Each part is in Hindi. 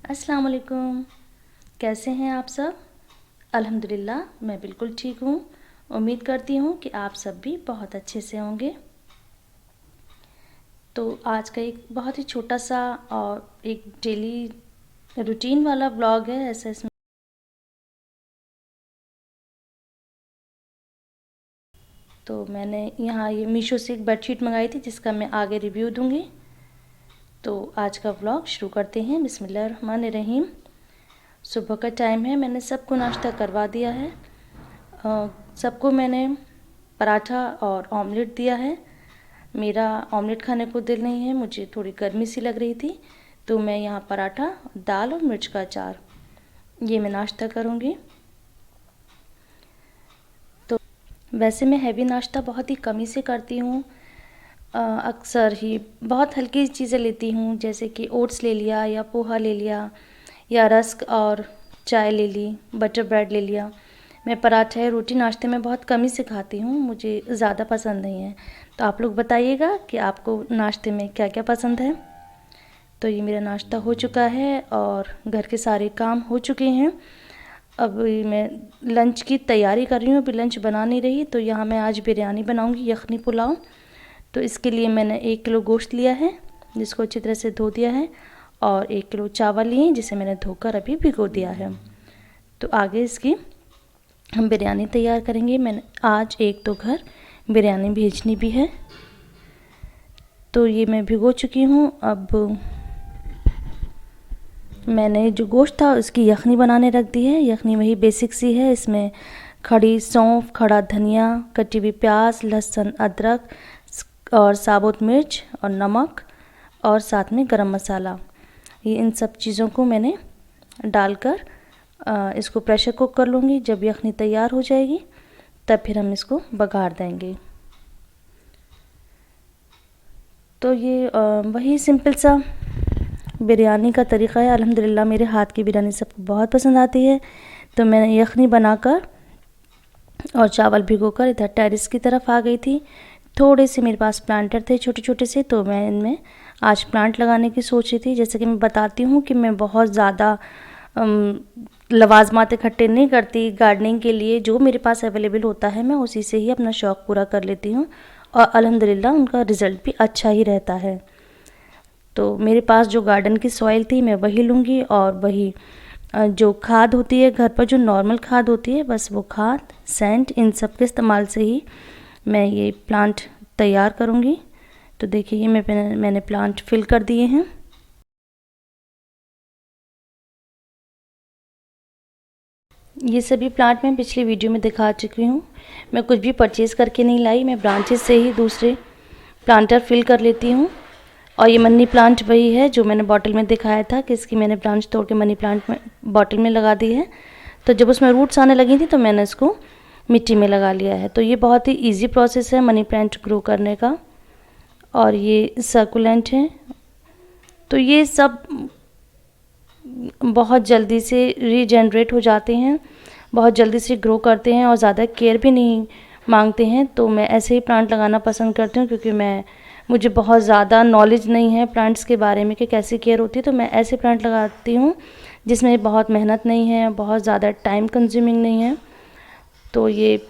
अस्सलाम वालेकुम। कैसे हैं आप सब? अल्हम्दुलिल्लाह मैं बिल्कुल ठीक हूँ। उम्मीद करती हूँ कि आप सब भी बहुत अच्छे से होंगे। तो आज का एक बहुत ही छोटा सा और एक डेली रूटीन वाला व्लॉग है। ऐसा इसमें तो मैंने यहाँ ये मीशो से एक बेडशीट मंगाई थी जिसका मैं आगे रिव्यू दूँगी। तो आज का व्लॉग शुरू करते हैं। बिस्मिल्लाहिर्रहमानिर्रहीम। सुबह का टाइम है, मैंने सबको नाश्ता करवा दिया है। सबको मैंने पराठा और ऑमलेट दिया है। मेरा ऑमलेट खाने को दिल नहीं है, मुझे थोड़ी गर्मी सी लग रही थी, तो मैं यहाँ पराठा, दाल और मिर्च का अचार ये मैं नाश्ता करूँगी। तो वैसे मैं हैवी नाश्ता बहुत ही कम ही से करती हूँ। अक्सर ही बहुत हल्की चीज़ें लेती हूँ, जैसे कि ओट्स ले लिया या पोहा ले लिया या रस्क और चाय ले ली, बटर ब्रेड ले लिया। मैं पराठा या रोटी नाश्ते में बहुत कम ही से खाती हूँ, मुझे ज़्यादा पसंद नहीं है। तो आप लोग बताइएगा कि आपको नाश्ते में क्या क्या पसंद है। तो ये मेरा नाश्ता हो चुका है और घर के सारे काम हो चुके हैं। अब मैं लंच की तैयारी कर रही हूँ, अभी लंच बना नहीं रही। तो यहाँ मैं आज बिरयानी बनाऊँगी, यखनी पुलाव। तो इसके लिए मैंने 1 किलो गोश्त लिया है जिसको अच्छी तरह से धो दिया है, और 1 किलो चावल लिए जिसे मैंने धोकर अभी भिगो दिया है। तो आगे इसकी हम बिरयानी तैयार करेंगे। मैंने आज 1-2 घर बिरयानी भेजनी भी है। तो ये मैं भिगो चुकी हूँ। अब मैंने जो गोश्त था उसकी यखनी बनाने रख दी है। यखनी वही बेसिक सी है, इसमें खड़ी सौंफ, खड़ा धनिया, कटी हुई प्याज, लहसुन, अदरक और साबुत मिर्च और नमक और साथ में गरम मसाला, ये इन सब चीज़ों को मैंने डालकर इसको प्रेशर कुक कर लूँगी। जब यखनी तैयार हो जाएगी तब फिर हम इसको बघार देंगे। तो ये वही सिंपल सा बिरयानी का तरीक़ा है। अल्हम्दुलिल्लाह मेरे हाथ की बिरयानी सबको बहुत पसंद आती है। तो मैंने यखनी बनाकर और चावल भिगोकर इधर टेरेस की तरफ आ गई थी। थोड़े से मेरे पास प्लांटर थे छोटे छोटे से, तो मैं इनमें आज प्लांट लगाने की सोच रही थी। जैसे कि मैं बताती हूँ कि मैं बहुत ज़्यादा लवाजमात इकट्ठे नहीं करती गार्डनिंग के लिए। जो मेरे पास अवेलेबल होता है मैं उसी से ही अपना शौक़ पूरा कर लेती हूँ, और अल्हम्दुलिल्लाह उनका रिज़ल्ट भी अच्छा ही रहता है। तो मेरे पास जो गार्डन की सॉइल थी मैं वही लूँगी, और वही जो खाद होती है घर पर, जो नॉर्मल खाद होती है, बस वो खाद, सैंड, इन सब के इस्तेमाल से ही मैं ये प्लांट तैयार करूँगी। तो देखिए ये मैंने प्लांट फिल कर दिए हैं। ये सभी प्लांट मैं पिछली वीडियो में दिखा चुकी हूँ। मैं कुछ भी परचेज़ करके नहीं लाई, मैं ब्रांचेस से ही दूसरे प्लांटर फिल कर लेती हूँ। और ये मनी प्लांट वही है जो मैंने बॉटल में दिखाया था कि इसकी मैंने ब्रांच तोड़ के मनी प्लांट में बॉटल में लगा दी है। तो जब उसमें रूट्स आने लगी थी तो मैंने इसको मिट्टी में लगा लिया है। तो ये बहुत ही इजी प्रोसेस है मनी प्लांट ग्रो करने का, और ये सर्कुलेंट है। तो ये सब बहुत जल्दी से रीजनरेट हो जाते हैं, बहुत जल्दी से ग्रो करते हैं और ज़्यादा केयर भी नहीं मांगते हैं। तो मैं ऐसे ही प्लांट लगाना पसंद करती हूँ, क्योंकि मुझे बहुत ज़्यादा नॉलेज नहीं है प्लांट्स के बारे में कि कैसे केयर होती है। तो मैं ऐसे प्लांट लगाती हूँ जिसमें बहुत मेहनत नहीं है, बहुत ज़्यादा टाइम कंज्यूमिंग नहीं है। तो ये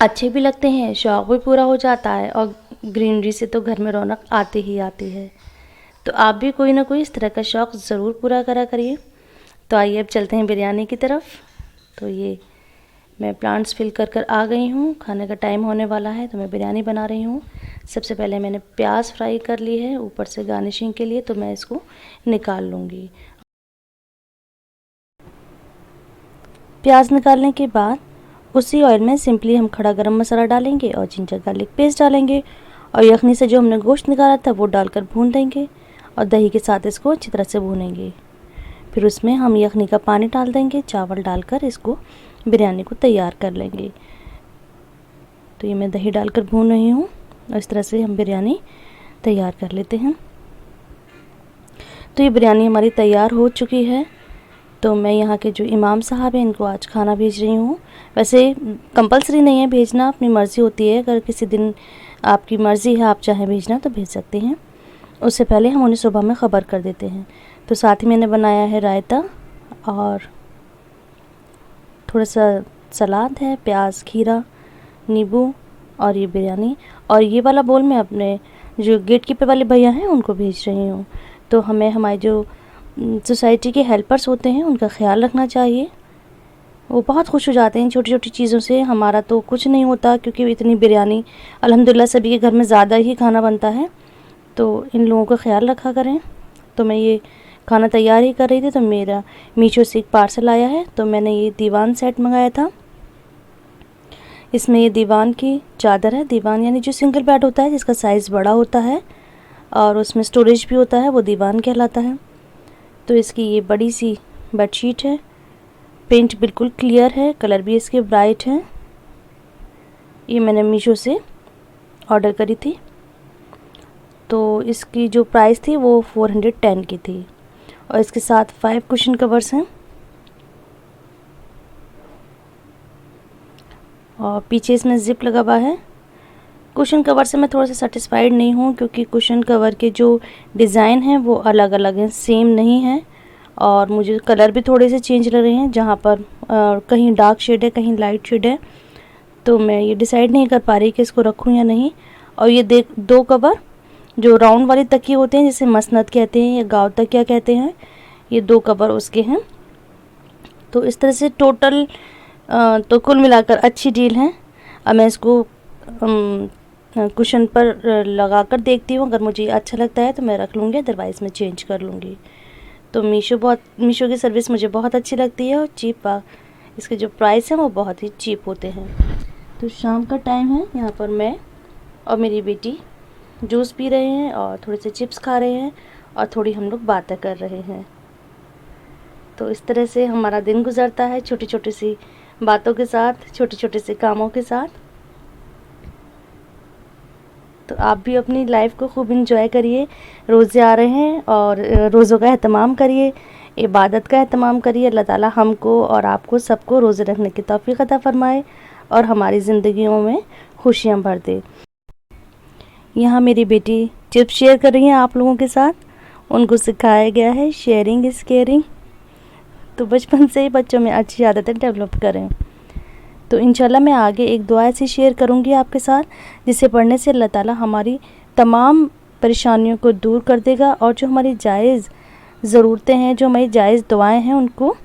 अच्छे भी लगते हैं, शौक़ भी पूरा हो जाता है, और ग्रीनरी से तो घर में रौनक आती ही आती है। तो आप भी कोई ना कोई इस तरह का शौक़ ज़रूर पूरा करा करिए। तो आइए अब चलते हैं बिरयानी की तरफ। तो ये मैं प्लांट्स फिल कर आ गई हूँ, खाने का टाइम होने वाला है तो मैं बिरयानी बना रही हूँ। सबसे पहले मैंने प्याज फ्राई कर ली है ऊपर से गार्निशिंग के लिए, तो मैं इसको निकाल लूँगी। प्याज निकालने के बाद उसी ऑयल में सिंपली हम खड़ा गरम मसाला डालेंगे और जिंजर गार्लिक पेस्ट डालेंगे, और यखनी से जो हमने गोश्त निकाला था वो डालकर भून देंगे, और दही के साथ इसको अच्छी तरह से भूनेंगे। फिर उसमें हम यखनी का पानी डाल देंगे, चावल डालकर इसको बिरयानी को तैयार कर लेंगे। तो ये मैं दही डालकर भून रही हूँ, और इस तरह से हम बिरयानी तैयार कर लेते हैं। तो ये बिरयानी हमारी तैयार हो चुकी है। तो मैं यहाँ के जो इमाम साहब हैं इनको आज खाना भेज रही हूँ। वैसे कंपलसरी नहीं है भेजना, अपनी मर्ज़ी होती है। अगर किसी दिन आपकी मर्ज़ी है, आप चाहें भेजना तो भेज सकते हैं। उससे पहले हम उन्हें सुबह में ख़बर कर देते हैं। तो साथ ही मैंने बनाया है रायता और थोड़ा सा सलाद है, प्याज, खीरा, नींबू और ये बिरयानी। और ये वाला बोल मैं अपने जो गेट कीपर वाले भैया हैं उनको भेज रही हूँ। तो हमें हमारे जो सोसाइटी के हेल्पर्स होते हैं उनका ख्याल रखना चाहिए। वो बहुत खुश हो जाते हैं छोटी छोटी चीज़ों से। हमारा तो कुछ नहीं होता क्योंकि इतनी बिरयानी अल्हम्दुलिल्लाह सभी के घर में ज़्यादा ही खाना बनता है, तो इन लोगों का ख्याल रखा करें। तो मैं ये खाना तैयार ही कर रही थी तो मेरा मीशो से एक पार्सल आया है। तो मैंने ये दीवान सेट मंगाया था। इसमें ये दीवान की चादर है। दीवान यानी जो सिंगल बेड होता है जिसका साइज़ बड़ा होता है और उसमें स्टोरेज भी होता है, वो दीवान कहलाता है। तो इसकी ये बड़ी सी बेडशीट है। पेंट बिल्कुल क्लियर है, कलर भी इसके ब्राइट है। ये मैंने मीशो से ऑर्डर करी थी। तो इसकी जो प्राइस थी वो 410 की थी और इसके साथ 5 कुशन कवर्स हैं। और पीछे इसमें ज़िप लगा हुआ है। कुशन कवर से मैं थोड़ा सा सेटिस्फाइड नहीं हूँ क्योंकि कुशन कवर के जो डिज़ाइन हैं वो अलग अलग हैं, सेम नहीं हैं। और मुझे कलर भी थोड़े से चेंज लग रहे हैं, जहाँ पर कहीं डार्क शेड है, कहीं लाइट शेड है। तो मैं ये डिसाइड नहीं कर पा रही कि इसको रखूँ या नहीं। और ये दो कवर जो राउंड वाले तकिए होते हैं जिसे मसनद कहते हैं या गाँव तकिया कहते हैं, ये 2 कवर उसके हैं। तो इस तरह से टोटल तो कुल मिलाकर अच्छी डील है। अब मैं इसको कुशन पर लगा कर देखती हूँ, अगर मुझे अच्छा लगता है तो मैं रख लूँगी, अदरवाइज़ मैं चेंज कर लूँगी। तो मीशो की सर्विस मुझे बहुत अच्छी लगती है और चीप इसके जो प्राइस हैं वो बहुत ही चीप होते हैं। तो शाम का टाइम है, यहाँ पर मैं और मेरी बेटी जूस पी रहे हैं और थोड़े से चिप्स खा रहे हैं और थोड़ी हम लोग बातें कर रहे हैं। तो इस तरह से हमारा दिन गुजरता है, छोटी छोटी सी बातों के साथ, छोटे छोटे से कामों के साथ। तो आप भी अपनी लाइफ को खूब इंजॉय करिए। रोज़े आ रहे हैं और रोज़ों का एहतमाम करिए, इबादत का एहतमाम करिए। अल्लाह ताला हमको और आपको सबको रोज़े रखने की तौफीक अता फ़रमाए और हमारी ज़िंदगियों में खुशियाँ भर दे। यहाँ मेरी बेटी चिप्स शेयर कर रही हैं आप लोगों के साथ। उनको सिखाया गया है शेयरिंग इज़ केयरिंग। तो बचपन से ही बच्चों में अच्छी आदतें डेवलप करें। तो इंशाल्लाह मैं आगे एक दुआ ऐसी शेयर करूंगी आपके साथ, जिसे पढ़ने से अल्लाह ताला हमारी तमाम परेशानियों को दूर कर देगा और जो हमारी जायज़ ज़रूरतें हैं, जो हमारी जायज़ दुआएं हैं, उनको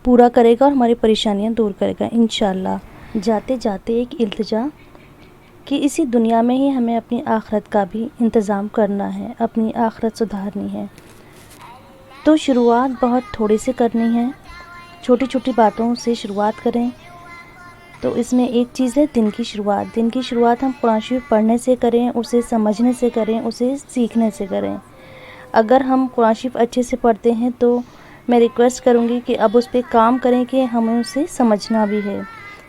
पूरा करेगा और हमारी परेशानियां दूर करेगा इंशाल्लाह। जाते जाते एक इल्तिजा कि इसी दुनिया में ही हमें अपनी आखिरत का भी इंतज़ाम करना है, अपनी आखिरत सुधारनी है। तो शुरुआत बहुत थोड़ी से करनी है, छोटी छोटी बातों से शुरुआत करें। तो इसमें एक चीज़ है दिन की शुरुआत। दिन की शुरुआत हम कुरान शरीफ पढ़ने से करें, उसे समझने से करें, उसे सीखने से करें। अगर हम कुरान शरीफ अच्छे से पढ़ते हैं तो मैं रिक्वेस्ट करूँगी कि अब उस पर काम करें कि हमें उसे समझना भी है।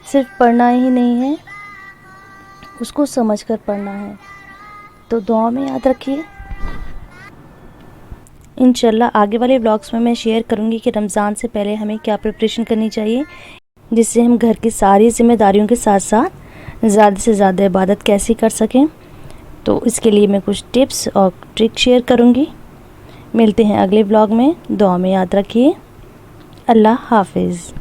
सिर्फ पढ़ना ही नहीं है, उसको समझ कर पढ़ना है। तो दुआ में याद रखिए। इंशाल्लाह आगे वाले व्लॉग्स में मैं शेयर करूँगी कि रमज़ान से पहले हमें क्या प्रिपरेशन करनी चाहिए, जिससे हम घर की सारी जिम्मेदारियों के साथ साथ ज़्यादा से ज़्यादा इबादत कैसे कर सकें। तो इसके लिए मैं कुछ टिप्स और ट्रिक शेयर करूँगी। मिलते हैं अगले व्लॉग में। दुआ में याद रखिए। अल्लाह हाफिज़।